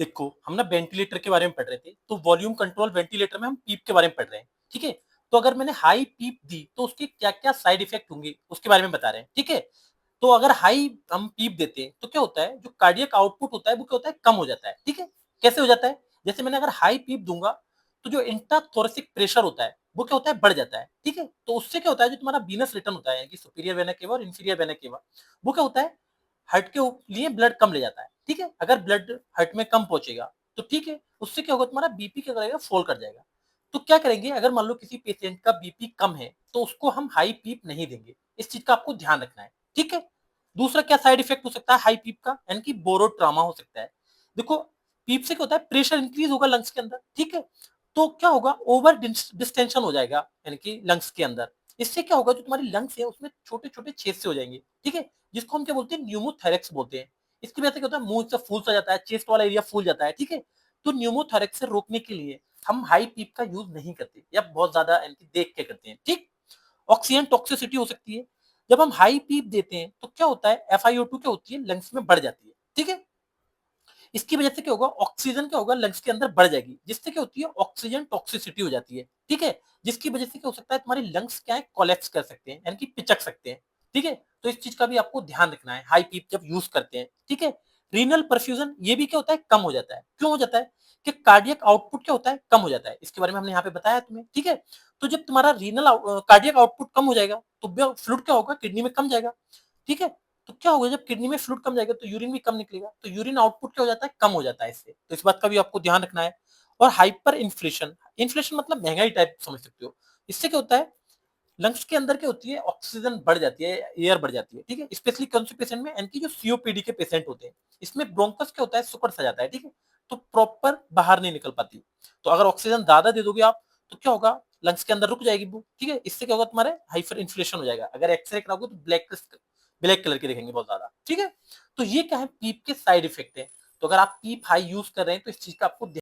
देखो, हम ना वेंटिलेटर के बारे में पढ़ रहे थे, तो वॉल्यूम कंट्रोल वेंटिलेटर में हम पीप के बारे में पढ़ रहे हैं, ठीक है? तो अगर मैंने हाई पीप दी, तो उसके क्या-क्या साइड इफेक्ट होंगे, उसके बारे में बता रहे हैं, ठीक है? तो अगर हाई हम पीप देते हैं, तो क्या होता है, जो कार्डियक आउटपुट होता है, वो क्या होता है, कम हो जाता है, ठीक है? कैसे हो जाता है? जैसे मैंने अगर हाई पीप दूँगा, तो जो इंट्राथोरेसिक प्रेशर होता है, वो क्या होता है, बढ़ जाता है, ठीक है? तो उससे क्या होता है, जो तुम्हारा वीनस रिटर्न होता है, यानी कि सुपीरियर वेना केवा और इंफीरियर वेना केवा, वो क्या होता है, हार्ट के लिए ब्लड कम ले जाता है, ठीक है? अगर ब्लड हार्ट में कम पहुंचेगा तो ठीक है, उससे क्या होगा, तुम्हारा बीपी क्या करेगा, फॉल कर जाएगा। तो क्या करेंगे, अगर मान लो किसी पेशेंट का बीपी कम है, तो उसको हम हाई पीप नहीं देंगे। इस चीज का आपको ध्यान रखना है, ठीक है? दूसरा क्या साइड इफेक्ट हो सकता है हाई पीप का, यानी कि बोरो ट्रामा हो सकता है। देखो, पीप से क्या होता है, प्रेशर इंक्रीज होगा लंग्स के अंदर, ठीक है? तो क्या होगा, ओवर डिस्टेंशन हो जाएगा, यानी कि लंग्स के अंदर। इससे क्या होगा, जो तुम्हारी लंग्स है उसमें छोटे छोटे छेद से हो जाएंगे, ठीक है? जिसको हम क्या बोलते हैं, न्यूमोथेरेक्स बोलते हैं। इसकी वजह से क्या होता है, मुंह से फूल सा जाता है, चेस्ट वाला एरिया फूल जाता है, ठीक है? तो न्यूमोथेरेक्स से रोकने के लिए हम हाई पीप का यूज नहीं करते, या बहुत ज्यादा यानी देख के करते हैं, ठीक? ऑक्सीजन टॉक्सिसिटी हो सकती है। जब हम हाई पीप देते हैं, तो क्या होता है, FiO2 क्या होती है, लंग्स में बढ़ जाती है, ठीक है? इसकी वजह से क्या होगा, ऑक्सीजन क्या होगा, लंग्स के अंदर बढ़ जाएगी, जिससे क्या होती है, ऑक्सीजन टॉक्सिसिटी हो जाती है, ठीक है? जिसकी वजह से क्या हो सकता है, तुम्हारी लंग्स क्या है, कोलैप्स कर सकते हैं, यानी कि पिचक सकते हैं, ठीक है? तो इस चीज का भी आपको ध्यान रखना है हाई पीप जब यूज करते हैं, ठीक है? रीनल परफ्यूजन ये भी क्या होता है, कम हो जाता है। क्यों हो जाता है? कि कार्डियक आउटपुट क्या होता है, कम हो जाता है। इसके बारे में हमने यहाँ पे बताया तुम्हें, ठीक है? तो जब तुम्हारा रीनल कार्डियक आउटपुट कम हो जाएगा, तो फ्लूइड क्या होगा, किडनी में कम जाएगा, ठीक है? तो क्या होगा, जब किडनी में फ्लूइड कम जाएगा, तो यूरिन भी कम निकलेगा, तो यूरिन आउटपुट क्या हो जाता है, कम हो जाता है इससे। तो इस बात का भी आपको ध्यान रखना है। और हाइपर इन्फ्लेशन, इन्फ्लेशन मतलब महंगाई टाइप समझ सकते हो। इससे क्या होता है, लंग्स के अंदर क्या होती है, ऑक्सीजन बढ़ जाती है, एयर बढ़ जाती है, ठीक है? स्पेशली कौन से पेशेंट में, इनकी जो सीओपीडी के पेशेंट होते हैं, इसमें ब्रोंकस क्या होता है, सुकड़ सा जाता है, ठीक है? तो प्रॉपर बाहर नहीं निकल पाती। तो अगर ऑक्सीजन ज्यादा दे दोगे आप, तो क्या होगा, लंग्स के अंदर रुक जाएगी वो, ठीक है? इससे क्या होगा, तुम्हारे हाइपर इन्फ्लेशन हो जाएगा। अगर एक्सरे कराओगे तो ब्लैक कलर के दिखेंगे बहुत ज्यादा, ठीक है? तो ये क्या है, पीप के साइड इफेक्ट है। तो अगर आप पीप हाई यूज कर रहे हैं, तो इस चीज का आपको